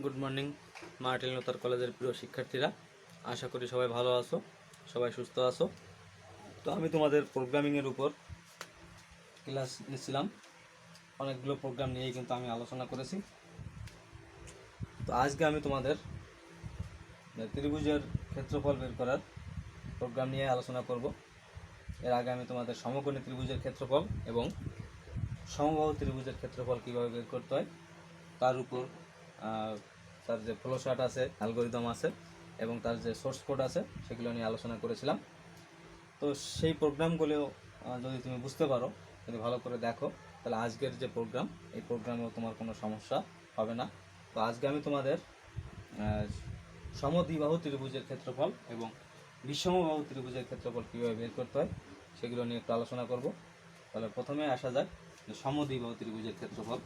Good morning Martin Luther কলেজের প্রিয় শিক্ষার্থীরা, আশা করি সবাই ভালো আছো, সবাই সুস্থ আছো। তো আমি তোমাদের প্রোগ্রামিংয়ের উপর ক্লাস নিচ্ছিলাম, অনেকগুলো প্রোগ্রাম নিয়েই কিন্তু আমি আলোচনা করেছি। তো আজকে আমি তোমাদের ত্রিভুজের ক্ষেত্রফল বের করার প্রোগ্রাম নিয়ে আলোচনা করব। এর আগে আমি তোমাদের সমকোণী ত্রিভুজের ক্ষেত্রফল এবং সমবাহু ত্রিভুজের ক্ষেত্রফল কীভাবে বের করতে হয় তার উপর তার যে ফ্লো চার্ট আছে, অ্যালগরিদম আছে এবং তার যে সোর্স কোড আছে সেগুলো নিয়ে আলোচনা করেছিলাম। তো সেই প্রোগ্রামগুলো যদি তুমি বুঝতে পারো, যদি ভালো করে দেখো, তাহলে আজকের যে প্রোগ্রাম, এই প্রোগ্রামেও তোমার কোনো সমস্যা হবে না। তো আজকে আমি তোমাদের সমদ্বিবাহু ত্রিভুজের ক্ষেত্রফল এবং বিষমবাহু ত্রিভুজের ক্ষেত্রফল কীভাবে বের করতে হয় সেগুলো নিয়ে একটু আলোচনা করব। তাহলে প্রথমে আসা যাক যে সমদ্বিবাহু ত্রিভুজের ক্ষেত্রফল।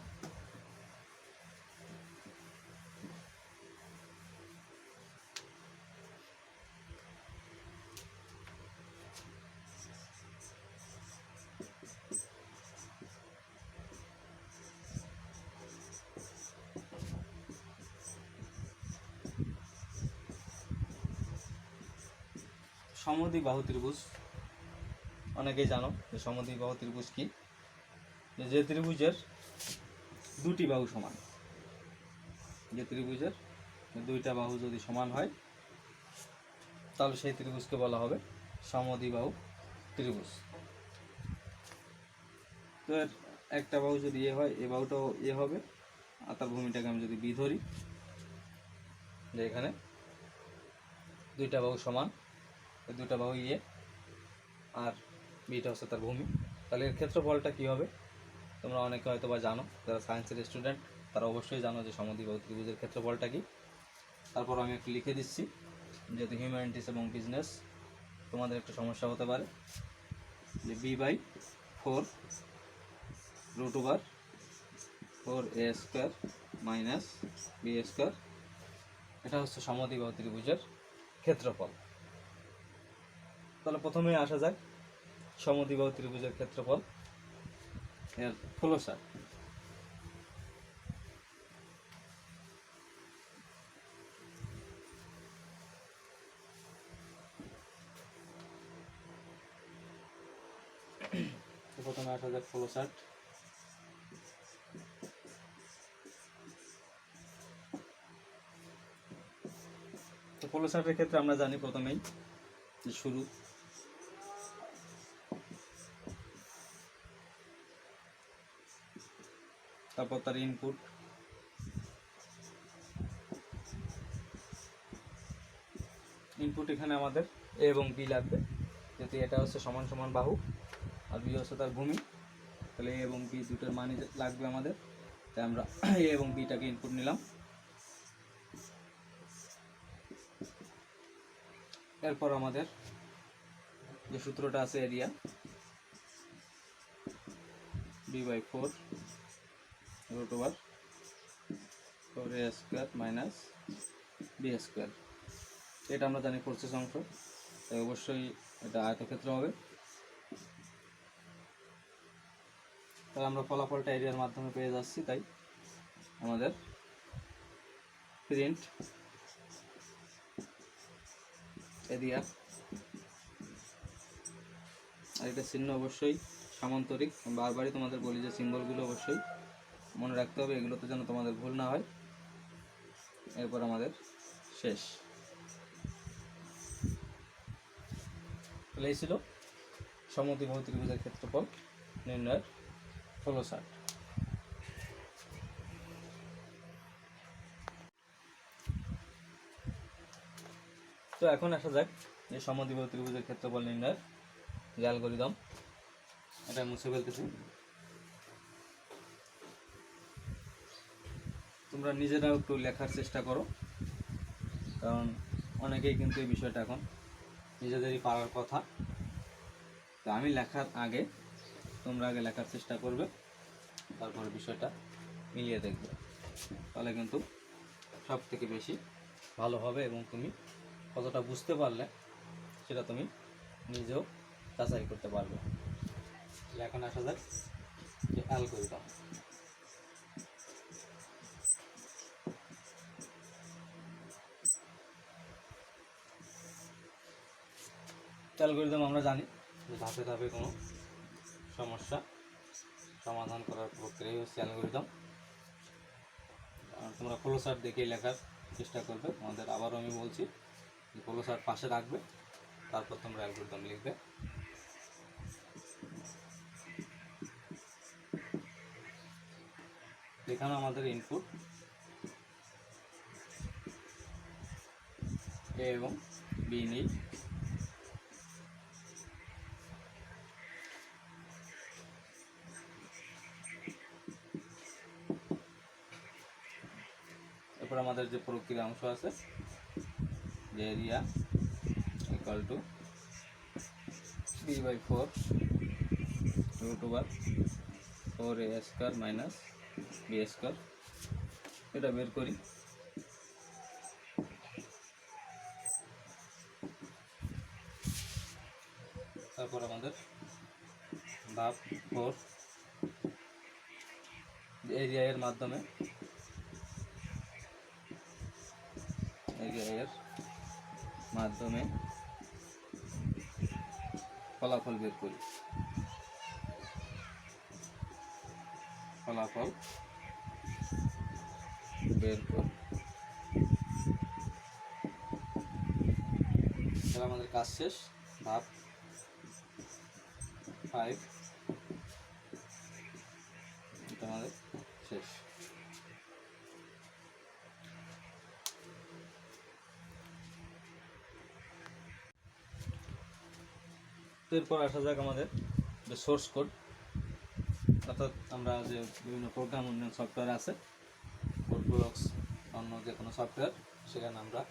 সমদ্বিবাহু ত্রিভুজ অনেকেই জানো যে সমদ্বিবাহু ত্রিভুজ কি, যে ত্রিভুজের দুটি বাহু সমান, যে ত্রিভুজের দুইটা বাহু যদি সমান হয় তাহলে সেই ত্রিভুজকে বলা হবে সমদ্বিবাহু ত্রিভুজ। তো এর একটা বাহু যদি এ হয়, এ বাহুটাও এ হবে, আর তার ভূমিটাকে আমি যদি বি ধরি, যে এখানে দুইটা বাহু সমান, এই দুইটা বাহু এ আর বিটা হচ্ছে তার ভূমি, তাহলে এর ক্ষেত্রফলটা কী হবে তোমরা অনেকে হয়তো বা জানো, যারা সায়েন্সের স্টুডেন্ট তারা অবশ্যই জানো যে সমদ্বিবাহু ত্রিভুজের ক্ষেত্রফলটা কী। তারপর আমি একটু লিখে দিচ্ছি, যেহেতু হিউম্যানিটিস এবং বিজনেস তোমাদের একটু সমস্যা হতে পারে, যে b/4 √4a² - b², এটা হচ্ছে সমদ্বিবাহু ত্রিভুজের ক্ষেত্রফল। তাহলে প্রথমে আসা যাক সমদ্বিবাহু ত্রিভুজের ক্ষেত্রফল এর ফ্লো চার্ট। প্রথমে আসা যাক ফ্লো চার্ট। তো ফ্লো চার্টের ক্ষেত্রে আমরা জানি প্রথমেই যে শুরু, তারপর তার ইনপুট, এখানে আমাদের এ এবং বি লাগবে, যেহেতু এটা হচ্ছে সমান সমান বাহু আর বি হচ্ছে তার ভূমি, তাহলে এ এবং বি দুটোর মানই লাগবে আমাদের। তাই আমরা এ এবং বিটাকে ইনপুট নিলাম। এরপর আমাদের যে সূত্রটা আছে এরিয়া, b/4 √4a² - b², এটা আমরা জানি প্রস্থের অংশ, তাই অবশ্যই এটা আয়তক্ষেত্র হবে। তাহলে আমরা ফলাফলটা এরিয়ার মাধ্যমে পেয়ে যাচ্ছি, তাই আমাদের প্রিন্ট এরিয়া। আর এটা চিহ্ন অবশ্যই সামান্তরিক, বারবারই তোমাদের বলি যে সিম্বলগুলো অবশ্যই মনে রাখতে হবে, এগুলোতে যেন তোমাদের ভুল না হয়। এরপর আমাদের শেষ। তাহলে এই ছিল সমদ্বিবাহু ত্রিভুজের ক্ষেত্রফল নির্ণয়ের ফ্লো চার্ট। তো এখন আসা যাক যে সমদ্বিবাহু ত্রিভুজের ক্ষেত্রফল নির্ণয়ের যে অ্যালগরিদম, এটা মুছে ফেলতেছি। তোমরা নিজেরাও একটু লেখার চেষ্টা করো, কারণ অনেকেই কিন্তু এই বিষয়টা এখন নিজেদেরই পারার কথা। তো আমি লেখার আগে তোমরা আগে লেখার চেষ্টা করবে, তারপরে বিষয়টা মিলিয়ে দেখবে, তাহলে কিন্তু সব থেকে বেশি ভালো হবে এবং তুমি কতটা বুঝতে পারলে সেটা তুমি নিজেও যাচাই করতে পারবে। এখন আসা যাক যে অ্যালগরিদম। অ্যালগরিদম আমরা জানি যে ধাপে ধাপে কোনো সমস্যা সমাধান করার প্রক্রিয়াই হচ্ছে অ্যালগরিদম। তোমরা ফ্লোচার্ট দেখেই লেখার চেষ্টা করবে। আমাদের আবারও আমি বলছি যে ফ্লোচার্ট পাশে রাখবে, তারপর তোমরা অ্যালগরিদম লিখবে। এখানে আমাদের ইনপুট এ এবং বি নেই। এরপর আমাদের যে প্রক্রিয়া অংশ আছে, যে area equal two b/4 √4a² minus b², এটা বের করি। তারপর আমাদের ধাপ 4 এরিয়া এর মাধ্যমে ফলাফল বের করি। তাহলে আমাদের কাজ শেষ। ধাপ 5 এটা আমাদের শেষ। তো এরপর আসা যাক আমাদের যে সোর্স কোড, অর্থাৎ আমরা যে বিভিন্ন প্রোগ্রাম উন্নয়ন সফটওয়্যার আছে, কোডব্লকস অন্য যে কোনো সফটওয়্যার, সেখানে আমরা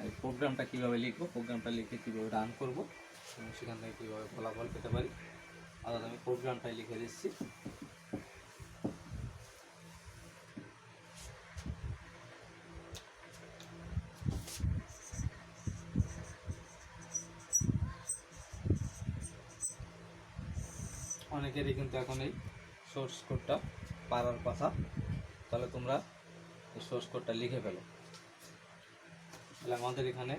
এই প্রোগ্রামটা কীভাবে লিখবো, প্রোগ্রামটা লিখে কীভাবে রান করবো এবং সেখান থেকে কীভাবে ফলাফল পেতে পারি, অর্থাৎ আমি প্রোগ্রামটাই লিখে দিচ্ছি। অনেকেরই কিন্তু এখন এই সোর্স কোডটা পারার কথা, তাহলে তোমরা এই সোর্স কোডটা লিখে ফেলো। তাহলে আমাদের এখানে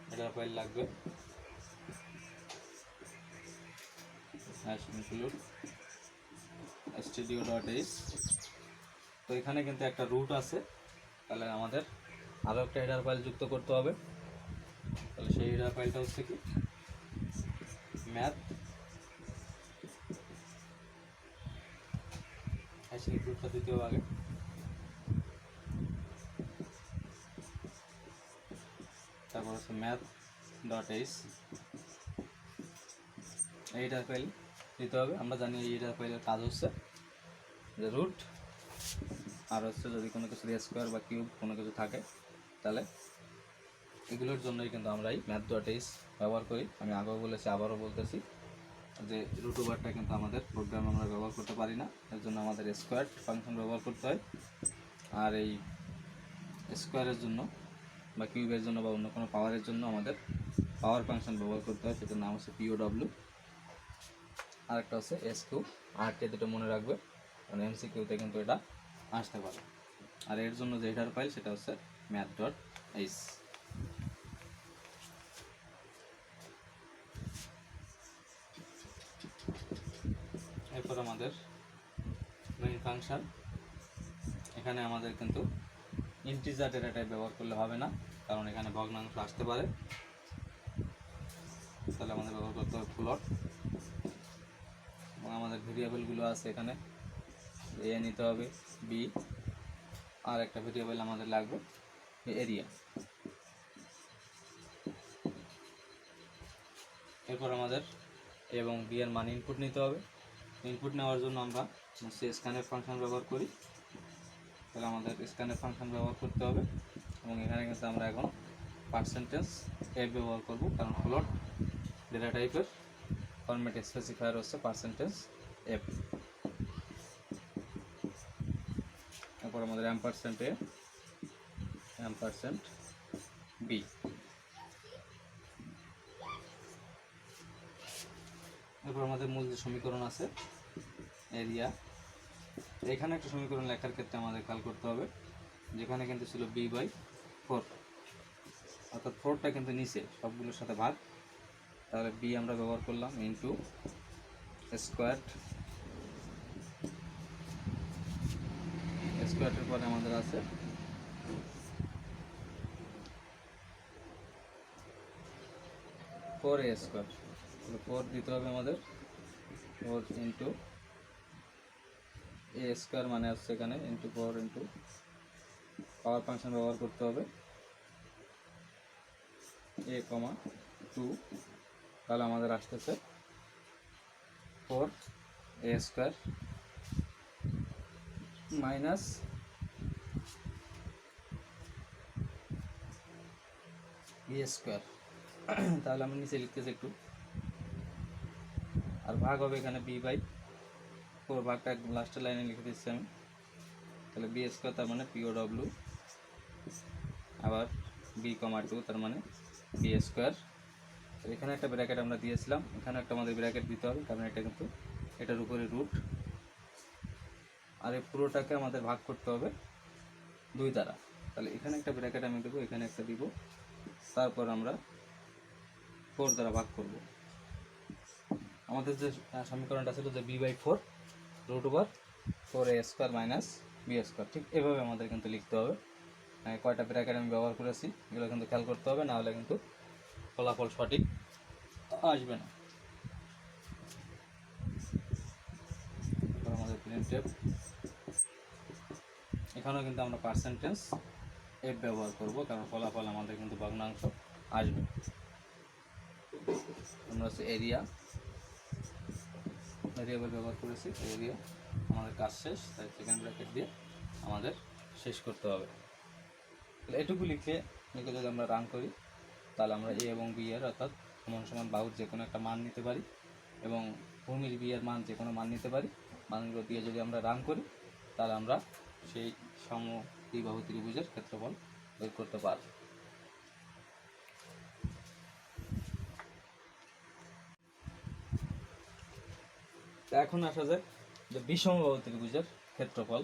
হেডার ফাইল লাগবে include studio.h। তো এখানে কিন্তু একটা রুট আছে, তাহলে আমাদের আরও একটা হেডার ফাইল যুক্ত করতে হবে। তাহলে সেই হেডার ফাইলটা হচ্ছে কি ম্যাথ ইনক্লুডটা দিতে হবে আগে। তারপর হচ্ছে math.h, এই হেডার ফাইল দিতে হবে। আমরা জানি এই হেডার ফাইলের কাজ হচ্ছে যে রুট, আর হচ্ছে যদি কোনো কিছু স্কোয়ার বা কিউব কোনো কিছু থাকে, তাহলে এগুলোর জন্যই কিন্তু আমরা এই math.h ব্যবহার করি। আমি আগেও বলেছি, আবারও বলতেছি যে রুট ওভারটা কিন্তু আমাদের প্রোগ্রামে আমরা ব্যবহার করতে পারি না, এর জন্য আমাদের স্কোয়ার ফাংশন ব্যবহার করতে হয়। আর এই স্কোয়ারের জন্য বা কিউবের জন্য বা অন্য কোনো পাওয়ারের জন্য আমাদের পাওয়ার ফাংশন ব্যবহার করতে হয়, সেটার নাম হচ্ছে POW। আর একটা হচ্ছে SQ। আরকে দুটো মনে রাখবে, কারণ MCQতে কিন্তু এটা আসতে পারে। আর এর জন্য যে হেডার ফাইল সেটা হচ্ছে math.h। এরপর আমাদের মেইন ফাংশন, এখানে আমাদের কিন্তু ইন্টিজার ডেটা টাইপ ব্যবহার করলে হবে না, কারণ এখানে ভগ্নাংশ আসতে পারে। তাহলে আমাদের ব্যবহার করতে হবে ফ্লোট, এবং আমাদের ভেরিয়েবলগুলো আছে এখানে এ নিতে হবে, বি, আর একটা ভেরিয়েবল আমাদের লাগবে এরিয়া। এরপর আমাদের এবং বি এর মান ইনপুট নিতে হবে। ইনপুট নেওয়ার জন্য আমরা স্ক্যানের ফাংশন ব্যবহার করি, তাহলে আমাদের স্ক্যানের ফাংশন ব্যবহার করতে হবে। এবং এখানে কিন্তু আমরা এখন %f ব্যবহার করব, কারণ ফ্লোট ডেটা টাইপের ফরম্যাট স্পেসিফায়ার হচ্ছে %f। এরপর আমাদের $a $b। এরপর আমাদের মূল যে সমীকরণ আছে এরিয়া, এখানে একটা সমীকরণ লেখার ক্ষেত্রে আমাদের খেয়াল করতে হবে, যেখানে কিন্তু ছিল b/4, অর্থাৎ 4টা কিন্তু নিচে সবগুলোর সাথে ভাগ, তাহলে বি আমরা ব্যবহার করলাম ইন্টু স্কোয়ারের পরে আমাদের আছে 4a স্কোয়ার, 4 দিতে হবে আমাদের, 4 ইন্টু এ স্কোয়ার মানে হচ্ছে এখানে ইন্টু 4 ইন্টু পাওয়ার ফাংশন ব্যবহার করতে হবে a, 2, তাহলে আমাদের আসতেছে 4a square minus B square. তাহলে আমি নিচে লিখতেছি একটু, আর ভাগ হবে এখানে b/4, ভাগটা একদম লাস্টের লাইনে লিখে দিচ্ছি আমি। তাহলে বি স্কোয়ার তার মানে POW, আবার b, 2 তার মানে বি স্কোয়ার। এখানে একটা ব্র্যাকেট আমরা দিয়েছিলাম, এখানে একটা আমাদের ব্র্যাকেট দিতে হবে, কারণ এটা কিন্তু এটার উপরে রুট। আর এই পুরোটাকে আমাদের ভাগ করতে হবে 2 দ্বারা। তাহলে এখানে একটা ব্র্যাকেট আমি দেবো, এখানে একটা দিব, তারপর আমরা 4 দ্বারা ভাগ করব। আমাদের যে সমীকরণটা ছিল যে b/4 √4a square minus B square, ঠিক এভাবে আমাদের কিন্তু লিখতে হবে। কয়টা ব্র্যাকেট আমি ব্যবহার করেছি এগুলো কিন্তু খেয়াল করতে হবে, না হলে কিন্তু ফলাফল সঠিক আসবে না। আমাদের প্রিন্টএফ, এখানেও কিন্তু আমরা পার্সেন্টেজ এফ ব্যবহার করব, কারণ ফলাফল আমাদের কিন্তু ভগ্নাংশ আসবে। আমরা হচ্ছে এরিয়া ভেরিয়েবল ব্যবহার করেছি, এরিয়া আমাদের কাজ শেষ, তাই সেকেন্ড ব্র্যাকেট দিয়ে আমাদের শেষ করতে হবে। তাহলে এটুকু লিখে যদি আমরা রান করি, তাহলে আমরা এ এবং বি এর অর্থাৎ সমান সমান বাহুর যে কোনো একটা মান নিতে পারি এবং ভূমির বি এর মান যে কোনো মান নিতে পারি। মানগুলো দিয়ে যদি আমরা রান করি, তাহলে আমরা সেই সমদ্বিবাহু ত্রিভুজের ক্ষেত্রফল বের করতে পারব। এখন আসা যায় যে বিষমবাহু ত্রিভুজের ক্ষেত্রফল।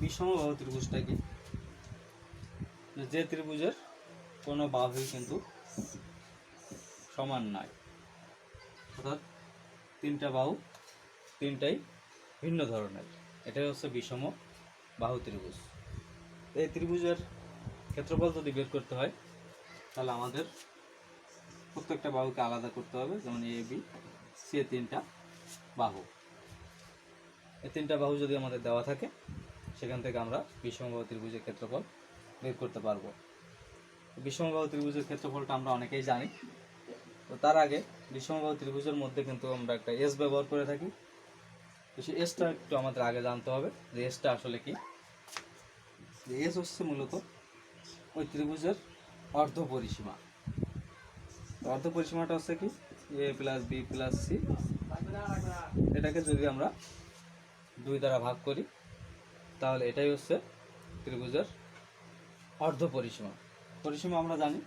বিষমবাহু ত্রিভুজটা কি? যে ত্রিভুজের কোনো বাহুই কিন্তু সমান নয়, অর্থাৎ 3টা বাহু 3টাই ভিন্ন ধরনের, এটাই হচ্ছে বিষম বাহু ত্রিভুজ। এই ত্রিভুজের ক্ষেত্রফল যদি বের করতে হয়, তাহলে আমাদের প্রত্যেকটা বাহুকে আলাদা করতে হবে। যেমন এ বি সি, 3টা বাহু, এই 3টা বাহু যদি আমাদের দেওয়া থাকে, সেখান থেকে আমরা বিষমবাহু ত্রিভুজের ক্ষেত্রফল বের করতে পারবো। বিষমবাহু ত্রিভুজের ক্ষেত্রফলটা আমরা অনেকেই জানি। তো তার আগে বিষমবাহু ত্রিভুজের মধ্যে কিন্তু আমরা একটা এস ব্যবহার করে থাকি, তো সেই এসটা একটু আমাদের আগে জানতে হবে যে এসটা আসলে কি। এস হচ্ছে মূলত ওই ত্রিভুজের অর্ধ পরিসীমা। অর্ধ পরিসীমাটা হচ্ছে কি এ প্লাস বি প্লাস সি, এটাকে যদি আমরা 2 দ্বারা ভাগ করি, তাহলে এটাই হচ্ছে ত্রিভুজের অর্ধ পরিসীমা। পরিসীমা আমরা জানি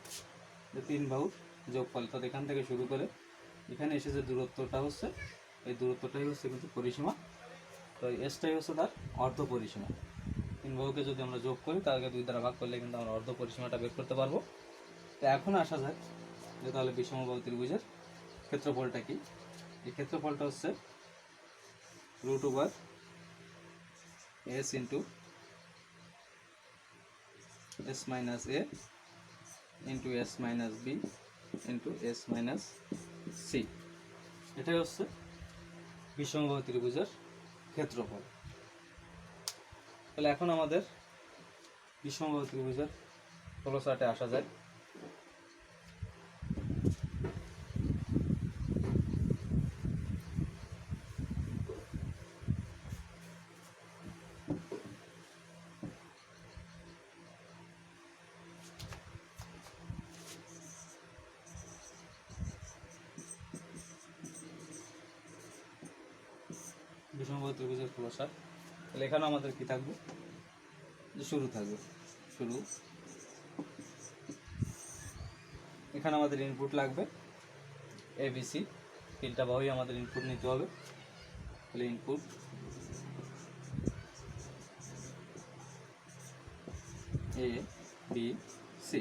যে 3 বাহুর যোগফল, তো এখান থেকে শুরু করে এখানে এসে যে দূরত্বটা হচ্ছে, এই দূরত্বটাই হচ্ছে কিন্তু পরিসীমা। তো এসটাই হচ্ছে তার অর্ধ পরিসীমা। 3 বাহুকে যদি আমরা যোগ করি, তাহলে 2 দ্বারা ভাগ করলে কিন্তু আমরা অর্ধ পরিসীমাটা বের করতে পারবো। তো এখন আসা যায় যে তাহলে বিষমবাহু ত্রিভুজের ক্ষেত্রফলটা কি। এই ক্ষেত্রফলটা হচ্ছে √s into s minus a into s minus b into s minus c, এটাই হচ্ছে বিষমবাহু ত্রিভুজের ক্ষেত্রফল। তাহলে এখন আমাদের বিষমবাহু ত্রিভুজের ফ্লো চার্টে আসা যায়। বিষমবাহু ত্রিভুজের ফ্লো চার্ট। তাহলে এখানে আমাদের কি থাকবে, যে শুরু থাকবে। শুরু, এখানে আমাদের ইনপুট লাগবে ABC, তিনটা বাহুই আমাদের ইনপুট নিতে হবে। তাহলে ইনপুট ABC।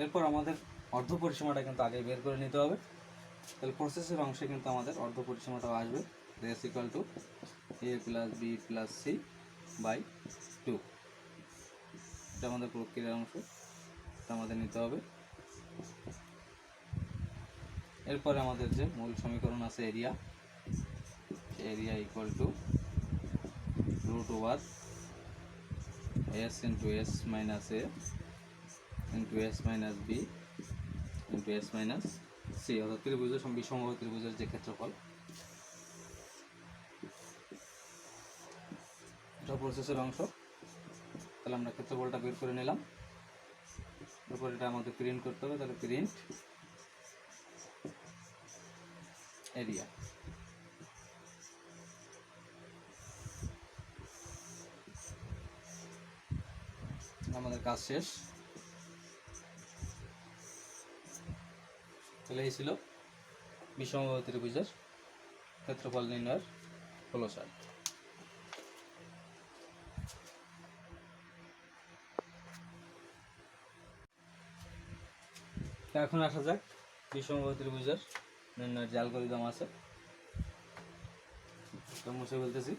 এরপর আমাদের অর্ধ পরিসীমাটা কিন্তু আগে বের করে নিতে হবে। তাহলে প্রসেসের অংশে কিন্তু আমাদের অর্ধ পরিসীমাটাও আসবে, s equal to a plus b plus c by 2। এটা আমাদের প্রক্রিয়ার অংশ, এটা আমাদের নিতে হবে। এরপরে আমাদের যে মূল সমীকরণ আছে area, area equal to root over s into s minus a into s minus b into s minus c, অর্থাৎ ত্রিভুজের বিষমবাহু ত্রিভুজের যে ক্ষেত্রফল। এটা প্রসেসের অংশ। তাহলে আমরা ক্ষেত্রফলটা বের করে নিলাম। এরপর এটা আমাদের প্রিন্ট করতে হবে। তাহলে প্রিন্ট এরিয়া। আমাদের কাজ শেষ। তাহলে এই ছিল বিষমবাহু ত্রিভুজের ক্ষেত্রফল নির্ণয়ের ফ্লো চার্ট। এখন আসা যাক বিষমবাহু ত্রিভুজের নির্ণয়ের যে অ্যালগরিদম আছে, তো মুছে বলতেছি।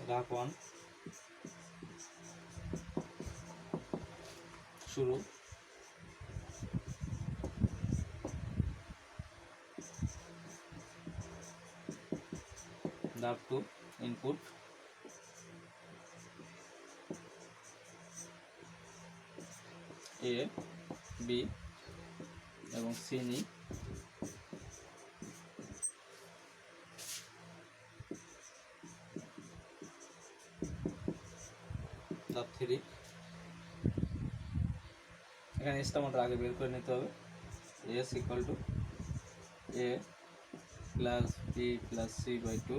ধাপ 1 শুরু, ধাপ 2 ইনপুট, A B এবং C নিই। ধাপ 3, এখানে এসটা আমাদের আগে বের করে নিতে হবে। s equal to a plus b plus c by 2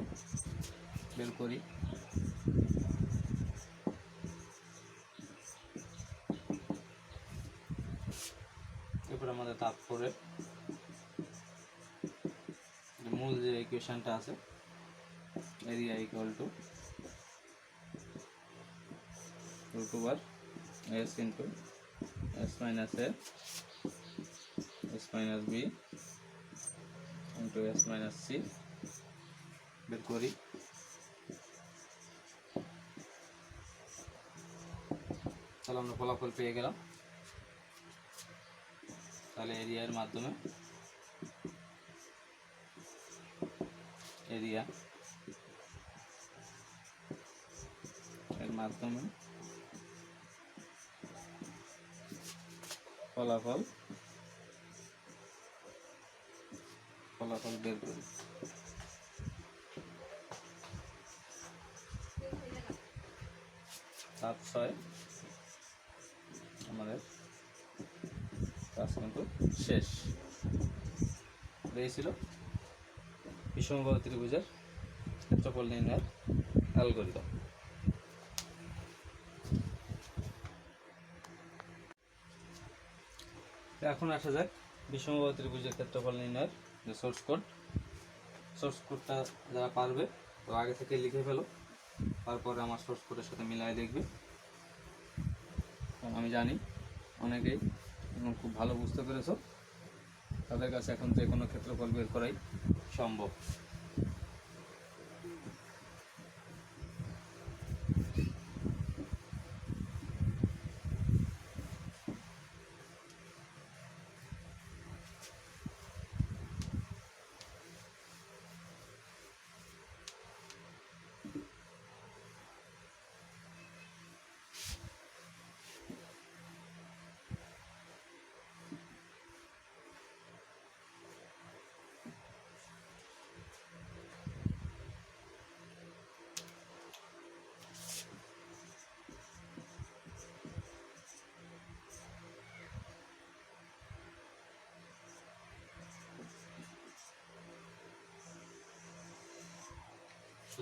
বের করি। এরপর আমাদের ধাপ 4 এর মূল যে ইকুয়েশনটা আছে, area equal to root over s into s minus a s minus b into s minus c বের করি। তাহলে আমরা ফলাফল পেয়ে গেলাম। তাহলে এরিয়ার মাধ্যমে এরিয়া এর মাধ্যমে ফলাফল বের করি। ধাপ 6 আমাদের কাজ কিন্তু শেষ। এই ছিল বিষমবাহু ত্রিভুজের ক্ষেত্রফল নির্ণয়ের অ্যালগরিদম। এখন আসা যাক বিষমবাহু ত্রিভুজের ক্ষেত্রফল নির্ণয়ের যে সোর্স কোড। সোর্স কোডটা যারা পারবে তো আগে থেকে লিখে ফেলো, তারপরে আমার সোর্স কোডের সাথে মিলাই দেখবে। কারণ আমি জানি অনেকেই খুব ভালো বুঝতে পেরেছো, তাদের কাছে এখন যে কোনো ক্ষেত্রফল বের করাই সম্ভব।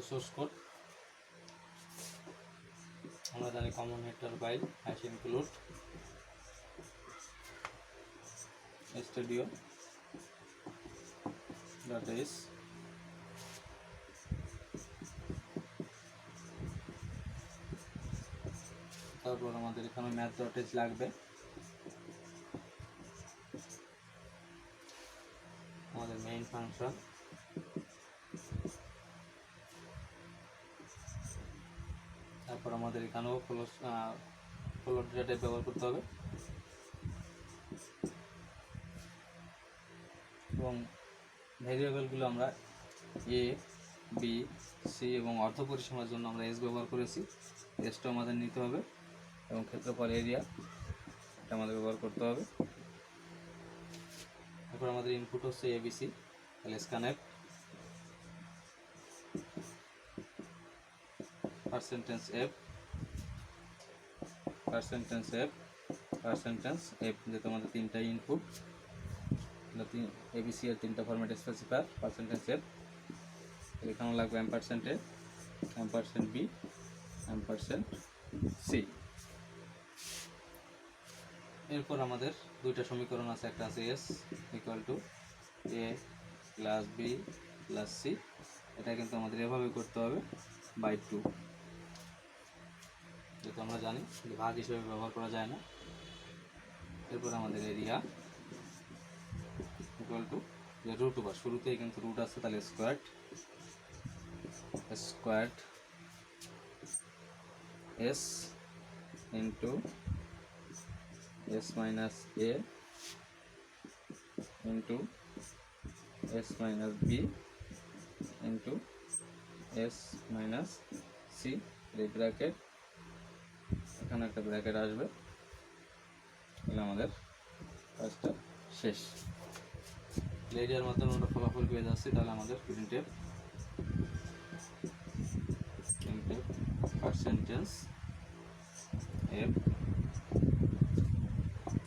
সোর্স কোড আমরা জানি common header file #include studio.s তারপর আমাদের এখানে math.h লাগবে, আমাদের মেইন ফাংশন। তারপর আমাদের এখানেও ফ্লোট ডেটা ব্যবহার করতে হবে এবং ভেরিয়েবলগুলো আমরা এ, বি, সি এবং অর্ধ পরিসীমার জন্য আমরা এস ব্যবহার করেছি। এসটা আমাদের নিতে হবে এবং ক্ষেত্রফল এরিয়া এটা আমাদের ব্যবহার করতে হবে। তারপর আমাদের ইনপুট হচ্ছে এবিসি, তাহলে স্ক্যানএফ পার্সেন্টেজ এফ যেহেতু আমাদের তিনটা ইনপুট, এবিসি এর তিনটা ফরম্যাট স্পেসিফায়ার পার্সেন্টেজ এফ, এখানেও লাগবে %a, %b, %c। এরপর আমাদের দুইটা সমীকরণ আছে, একটা আছে s = a + b + c, এটা কিন্তু আমাদের এভাবে করতে হবে /2, যেটা আমরা জানি যে ভাগ হিসেবে ব্যবহার করা যায় না। এরপর আমাদের এরিয়া = যে রুট ওভার, শুরুতেই কিন্তু রুট আছে, তাহলে squared s * s - a * s - b * s - c, এই ব্র্যাকেট এখানে একটা ব্র্যাকেট আসবে, তাহলে আমাদের কাজটা শেষ। এরিয়ার মাধ্যমে আমরা ফলাফল পেয়ে যাচ্ছি, তাহলে আমাদের printf পার্সেন্টেজ এফ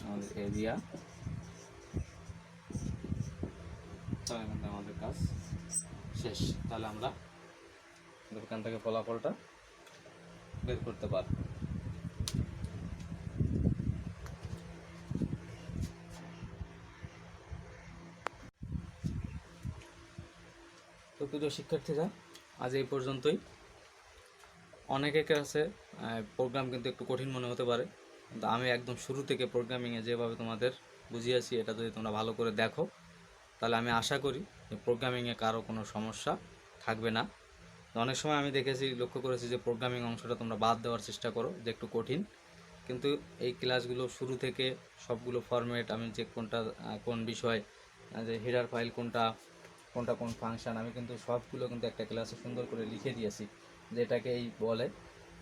আমাদের এরিয়া, তাহলে কিন্তু আমাদের কাজ শেষ। তাহলে আমরা এখান থেকে ফলাফলটা বের করতে পারব। তো প্রিয় শিক্ষার্থীরা, আজ এই পর্যন্তই। অনেকের কাছে প্রোগ্রাম কিন্তু একটু কঠিন মনে হতে পারে, কিন্তু আমি একদম শুরু থেকে প্রোগ্রামিংয়ে যেভাবে তোমাদের বুঝিয়েছি, এটা যদি তোমরা ভালো করে দেখো, তাহলে আমি আশা করি যে প্রোগ্রামিংয়ে কারো কোনো সমস্যা থাকবে না। অনেক সময় আমি দেখেছি, লক্ষ্য করেছি যে প্রোগ্রামিং অংশটা তোমরা বাদ দেওয়ার চেষ্টা করো, যে একটু কঠিন। কিন্তু এই ক্লাসগুলো শুরু থেকে সবগুলো ফরম্যাট, আমি যে কোনটা কোন বিষয়, যে হেডার ফাইল কোনটা কোন ফাংশন, আমি কিন্তু সবগুলো কিন্তু একটা ক্লাসে সুন্দর করে লিখে দিয়েছি, যেটাকে এই বলে।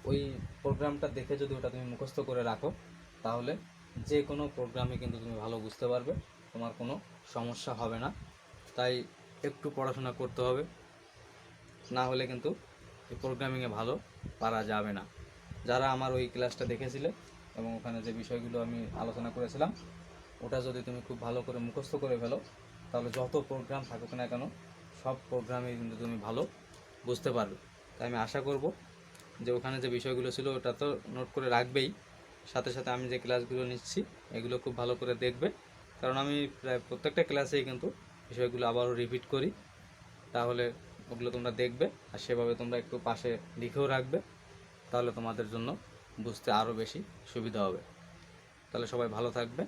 ওই প্রোগ্রামটা দেখে যদি ওটা তুমি মুখস্থ করে রাখো, তাহলে যে কোনো প্রোগ্রামে কিন্তু তুমি ভালো বুঝতে পারবে, তোমার কোনো সমস্যা হবে না। তাই একটু পড়াশোনা করতে হবে, না হলে কিন্তু এই প্রোগ্রামিংয়ে ভালো পারা যাবে না। যারা আমার ওই ক্লাসটা দেখেছিলে এবং ওখানে যে বিষয়গুলো আমি আলোচনা করেছিলাম, ওটা যদি তুমি খুব ভালো করে মুখস্থ করে ফেলো, তাহলে যত প্রোগ্রাম থাকুক না কেন, সব প্রোগ্রামে কিন্তু তুমি ভালো বুঝতে পারবে। তাই আমি আশা করব যে ওখানে যে বিষয়গুলো ছিল ওটা তো নোট করে রাখবেই, সাথে সাথে আমি যে ক্লাসগুলো নিচ্ছি এগুলো খুব ভালো করে দেখবে কারণ আমি প্রায় প্রত্যেকটা ক্লাসেই কিন্তু বিষয়গুলো আবারও রিপিট করি। তাহলে ওগুলো তোমরা দেখবে আর সেভাবে তোমরা একটু পাশে লিখেও রাখবে, তাহলে তোমাদের জন্য বুঝতে আরও বেশি সুবিধা হবে। তাহলে সবাই ভালো থাকবে।